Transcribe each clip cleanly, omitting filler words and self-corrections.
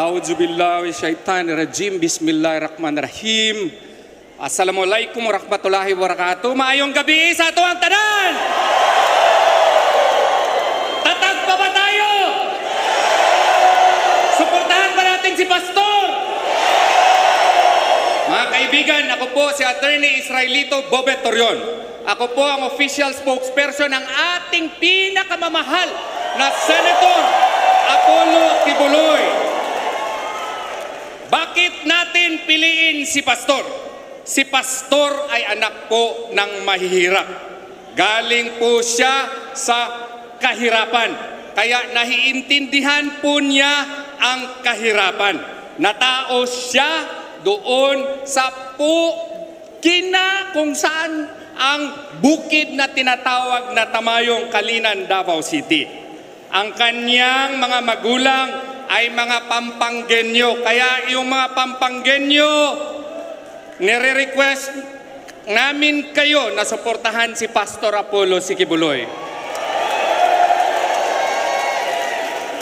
A'udzubillahi minasyaitonirrajim. Bismillahirrahmanirrahim. Assalamualaikum warahmatullahi wabarakatuh. Maayong gabi sa ato ang tanan. Tatag pa ba tayo? Suportahan ba natin si Pastor? Mga kaibigan, ako po si Attorney Israelito Bobet Torion. Ako po ang official spokesperson ng ating pinakamamahal na Senator Apollo Kibuloy. Bakit natin piliin si Pastor? Si Pastor ay anak po ng mahihirap. Galing po siya sa kahirapan. Kaya nahiintindihan po niya ang kahirapan. Natao siya doon sa kung saan ang bukid na tinatawag na Tamayong Kalinan, Davao City. Ang kanyang mga magulang ay mga Pampanggenyo. Kaya yung mga Pampanggenyo, nire-request namin kayo na suportahan si Pastor Apollo Kibuloy.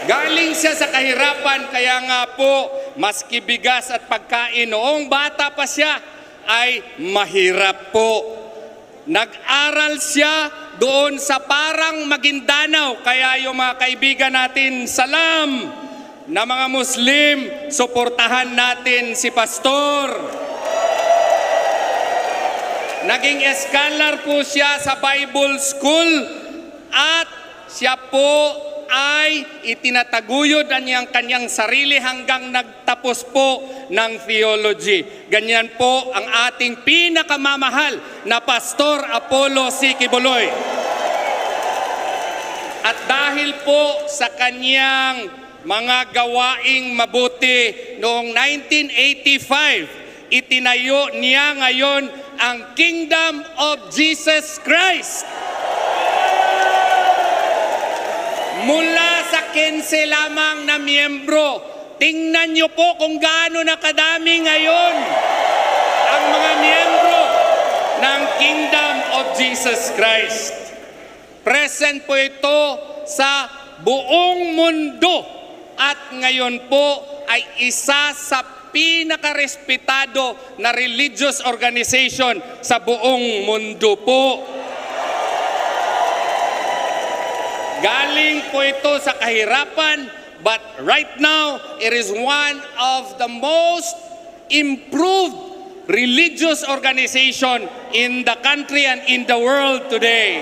Galing siya sa kahirapan, kaya nga po, maski bigas at pagkain noong bata pa siya, ay mahirap po. Nag-aral siya doon sa parang Maguindanao, kaya yung mga kaibigan natin, salam, na mga Muslim, suportahan natin si Pastor. Naging scholar po siya sa Bible School at siya po ay itinataguyod ang kanyang sarili hanggang nagtapos po ng theology. Ganyan po ang ating pinakamamahal na Pastor Apollo Kibuloy. At dahil po sa kanyang mga gawaing mabuti noong 1985, itinayo niya ngayon ang Kingdom of Jesus Christ. Mula sa 15 lamang na miyembro, tingnan niyo po kung gaano na kadami ngayon ang mga miyembro ng Kingdom of Jesus Christ. Present po ito sa buong mundo. At ngayon po ay isa sa pinakarespetado na religious organization sa buong mundo po. Galing po ito sa kahirapan, but right now, it is one of the most improved religious organization in the country and in the world today.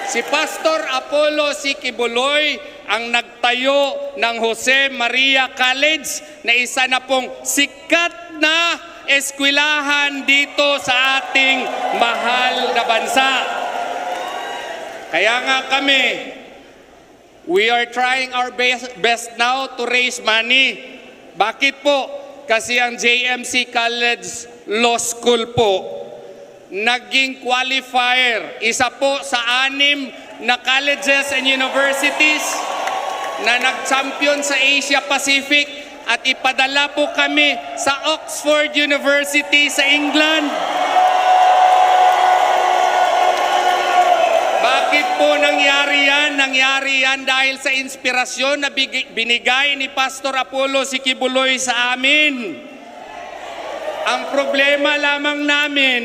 Si Pastor Apollo Kibuloy ang nagtayo ng Jose Maria College na isa na pong sikat na eskwelahan dito sa ating mahal na bansa. Kaya nga kami, we are trying our best now to raise money. Bakit po? Kasi ang JMC College Law School po, naging qualifier, isa po sa 6 na colleges and universities na nag-champion sa Asia Pacific at ipadala po kami sa Oxford University sa England. Bakit po nangyari yan? Nangyari yan dahil sa inspirasyon na binigay ni Pastor Apollo Kibuloy sa amin. Ang problema lamang namin,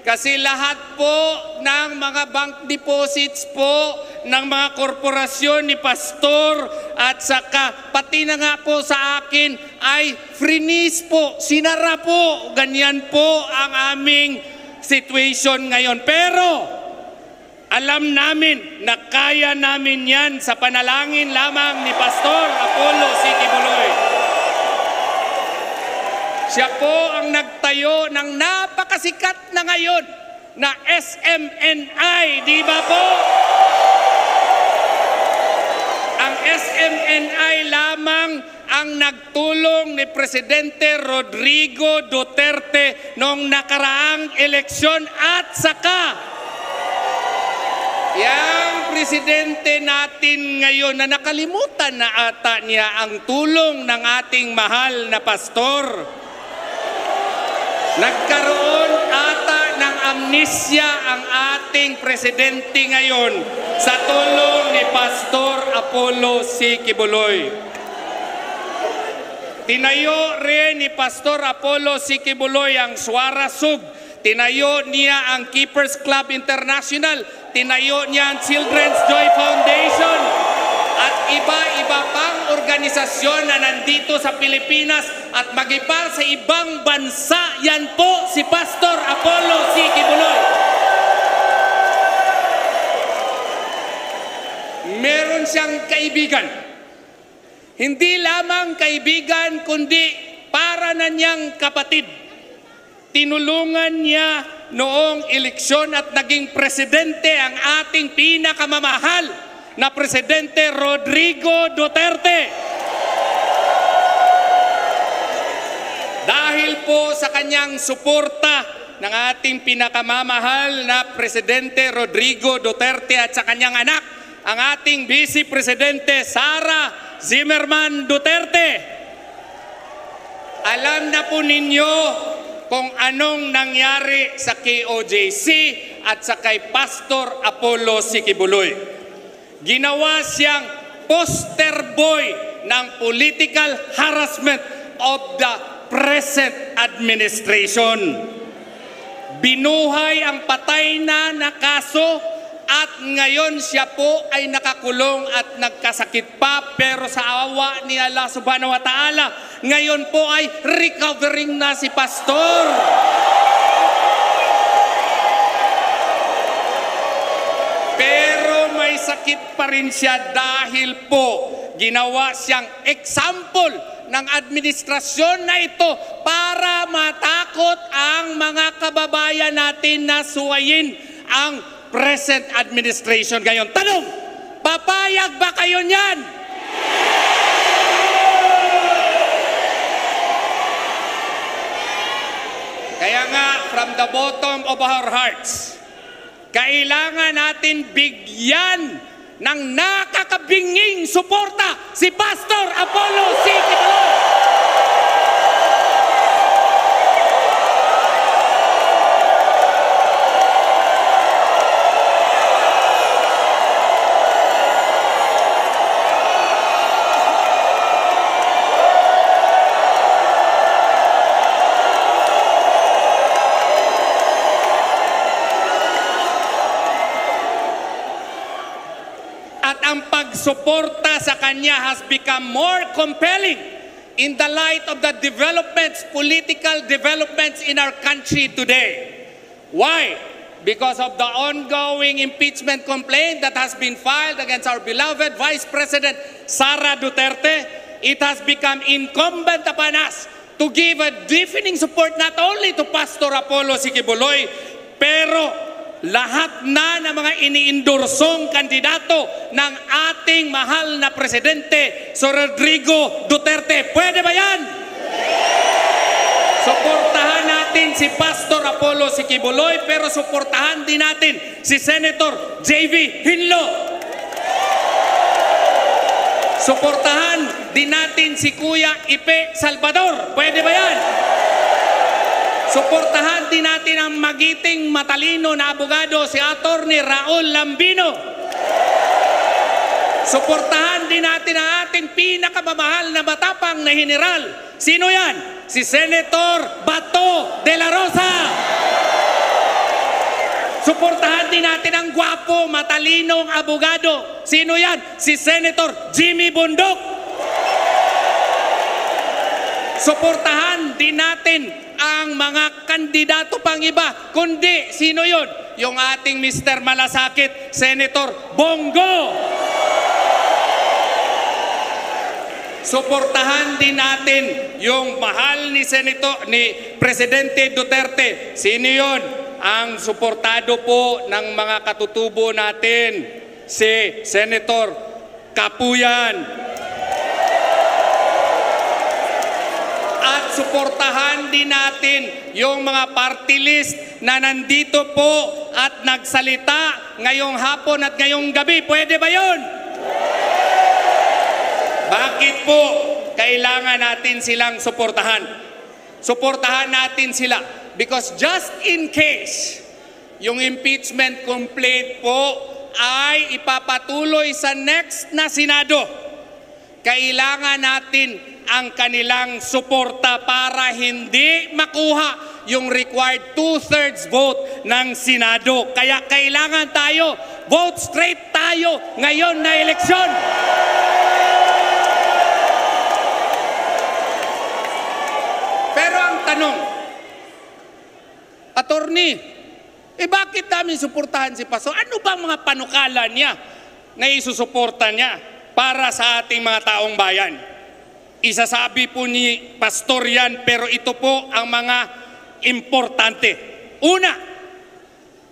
kasi lahat po ng mga bank deposits po ng mga korporasyon ni Pastor at saka pati na nga po sa akin ay freeze po, sinara po. Ganyan po ang aming situation ngayon. Pero alam namin na kaya namin yan sa panalangin lamang ni Pastor Apollo Kibuloy. Siya po ang nagtayo ng napakasikat na ngayon na SMNI, di ba po? Ang SMNI lamang ang nagtulong ni Presidente Rodrigo Duterte noong nakaraang eleksyon at saka yang presidente natin ngayon na nakalimutan na ata niya ang tulong ng ating mahal na pastor. Nagkaroon ata ng amnesia ang ating presidente ngayon sa tulong ni Pastor Apollo C. Quiboloy. Tinayo rin ni Pastor Apollo C. Quiboloy ang Suara Sug. Tinayo niya ang Keepers Club International. Tinayo niya ang Children's Joy Foundation. At iba-iba pang organisasyon na nandito sa Pilipinas at mag-iba sa ibang bansa. Yan po si Pastor Apollo C. Quiboloy. Meron siyang kaibigan. Hindi lamang kaibigan, kundi para na niyang kapatid. Tinulungan niya noong eleksyon at naging presidente ang ating pinakamamahal na Presidente Rodrigo Duterte. Dahil po sa kanyang suporta ng ating pinakamamahal na Presidente Rodrigo Duterte at sa kanyang anak, ang ating Vice Presidente Sara Zimmerman Duterte. Alam na po ninyo kung anong nangyari sa KOJC at sa kay Pastor Apollo C. Quiboloy. Ginawa siyang poster boy ng political harassment of the present administration. Binuhay ang patay na kaso at ngayon siya po ay nakakulong at nagkasakit pa, pero sa awa ni Allah subhanahu wa ta'ala, ngayon po ay recovering na si Pastor. Pero may sakit pa rin siya dahil po ginawa siyang example ng administrasyon na ito para matakot ang mga kababayan natin na suwayin ang present administration ngayon. Tanong, papayag ba kayo niyan? Kaya nga, from the bottom of our hearts, kailangan natin bigyan ng nakakabinging suporta si Pastor Apollo C. Quiboloy. Suporta sa kanya has become more compelling in the light of the developments, political developments in our country today. Why? Because of the ongoing impeachment complaint that has been filed against our beloved Vice President Sara Duterte, it has become incumbent upon us to give a deafening support not only to Pastor Apollo C. Quiboloy, pero lahat na ng mga iniindorsong kandidato ng ating mahal na presidente, Sir Rodrigo Duterte. Pwede ba yan? Suportahan natin si Pastor Apollo C. Quiboloy, pero suportahan din natin si Senator J.V. Hinlo. Suportahan din natin si Kuya Ipe Salvador. Pwede ba yan? Suportahan din natin ang magiting matalino na abogado si Attorney Raul Lambino. Suportahan din natin ang ating pinakamamahal na matapang na general. Sino yan? Si Senator Bato de la Rosa. Suportahan din natin ang gwapo, matalinong abogado. Sino yan? Si Senator Jimmy Bundok. Suportahan din natin ang mga kandidato pang iba. Kundi, sino yun? Yung ating Mr. Malasakit, Senator Bongo. Suportahan din natin yung mahal ni Presidente Duterte. Sino yun? Ang suportado po ng mga katutubo natin, si Senator Kapuyan. Suportahan din natin yung mga party list na nandito po at nagsalita ngayong hapon at ngayong gabi. Pwede ba yun? Bakit po kailangan natin silang suportahan? Suportahan natin sila because just in case yung impeachment complaint po ay ipapatuloy sa next na Senado. Kailangan natin ang kanilang suporta para hindi makuha yung required 2/3 vote ng Senado. Kaya kailangan tayo, vote straight tayo ngayon na eleksyon. Pero ang tanong, attorney, bakit namin suportahan si Pastor? Ano bang mga panukala niya na isusuporta niya para sa ating mga taong bayan? Isasabi po ni Pastor yan, pero ito po ang mga importante. Una,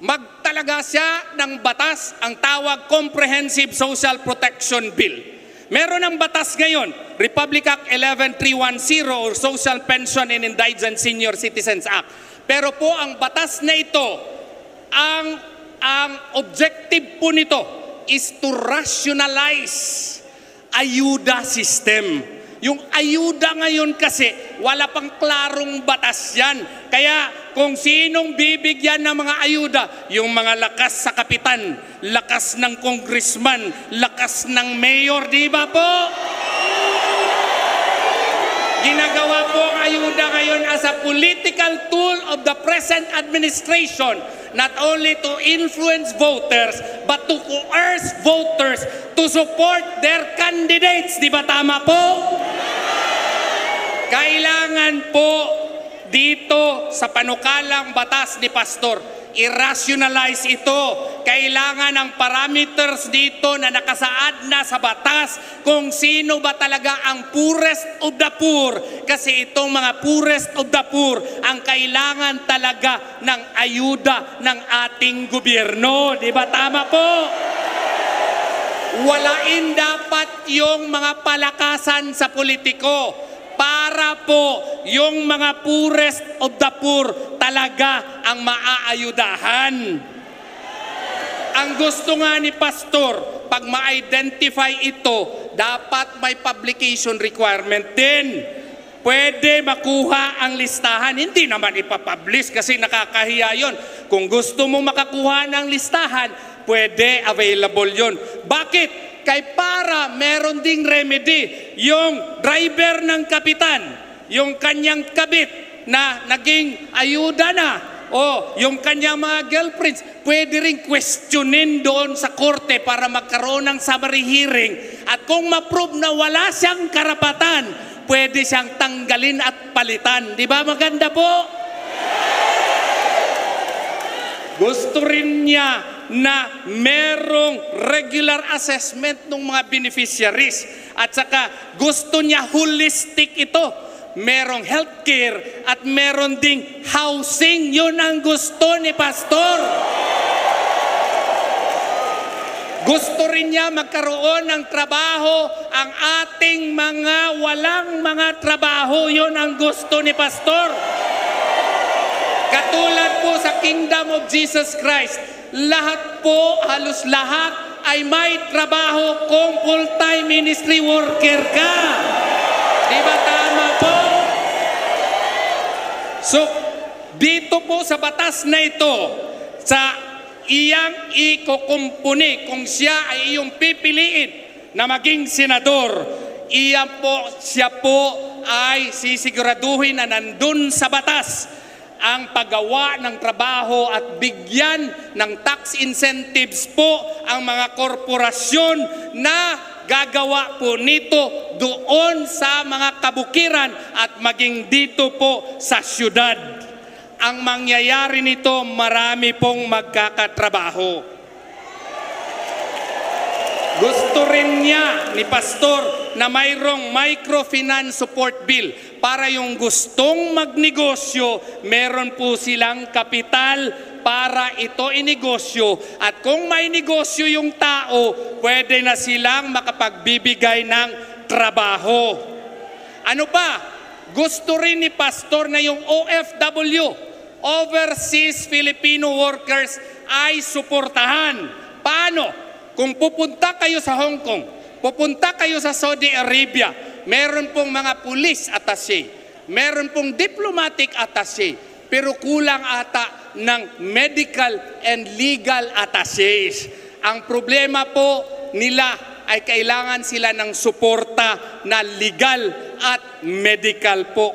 magtalaga siya ng batas, ang tawag Comprehensive Social Protection Bill. Meron ng batas ngayon, Republic Act 11310 or Social Pension and Indigent Senior Citizens Act. Pero po ang batas na ito, ang objective po nito is to rationalize ayuda system. Yung ayuda ngayon kasi, wala pang klarong batas yan. Kaya kung sinong bibigyan ng mga ayuda, yung mga lakas sa kapitan, lakas ng congressman, lakas ng mayor, di ba po? Ginagawa po ang ayuda ngayon as a political tool of the present administration, not only to influence voters, but to coerce voters to support their candidates. Di ba tama po? Kailangan po dito sa panukalang batas ni Pastor, i-rationalize ito. Kailangan ang parameters dito na nakasaad na sa batas kung sino ba talaga ang poorest of the poor. Kasi itong mga poorest of the poor ang kailangan talaga ng ayuda ng ating gobyerno. Di ba tama po? Walain dapat yung mga palakasan sa politiko para po yung mga poorest of the poor talaga ang maaayudahan. Ang gusto nga ni Pastor, pag ma-identify ito, dapat may publication requirement din. Pwede makuha ang listahan. Hindi naman ipapublish kasi nakakahiya yon. Kung gusto mo makakuha ng listahan, pwede, available yon. Bakit? Kay para meron ding remedy. Yung driver ng kapitan, yung kanyang kabit na naging ayuda na, o yung kanyang mga girlfriends, pwede rin questionin doon sa korte para magkaroon ng summary hearing. At kung ma-prove na wala siyang karapatan, pwede siyang tanggalin at palitan. Di ba maganda po? Gusto rin niya na merong regular assessment ng mga beneficiaries. At saka gusto niya holistic ito. Merong healthcare at meron ding housing. Yun ang gusto ni Pastor. Gusto rin niya magkaroon ng trabaho ang ating mga walang mga trabaho. Yun ang gusto ni Pastor. Katulad po sa Kingdom of Jesus Christ, lahat po, halos lahat ay may trabaho kung full-time ministry worker ka. Di ba tama po? So, dito po sa batas na ito, sa iyang ikukumpuni, kung siya ay iyong pipiliin na maging senador, siya po ay sisiguraduhin na nandun sa batas ang paggawa ng trabaho at bigyan ng tax incentives po ang mga korporasyon na gagawa po nito doon sa mga kabukiran at maging dito po sa syudad. Ang mangyayari nito, marami pong magkakatrabaho. Gusto rin niya ni Pastor na mayroong microfinance support bill para yung gustong magnegosyo, meron po silang kapital para ito inegosyo. At kung may negosyo yung tao, pwede na silang makapagbibigay ng trabaho. Ano pa? Gusto rin ni Pastor na yung OFW, Overseas Filipino Workers, ay suportahan. Paano? Kung pupunta kayo sa Hong Kong, pupunta kayo sa Saudi Arabia, meron pong mga police attaché, meron pong diplomatic attaché. pero kulang ata ng medical and legal attaches. Ang problema po nila ay kailangan sila ng suporta na legal at medical po.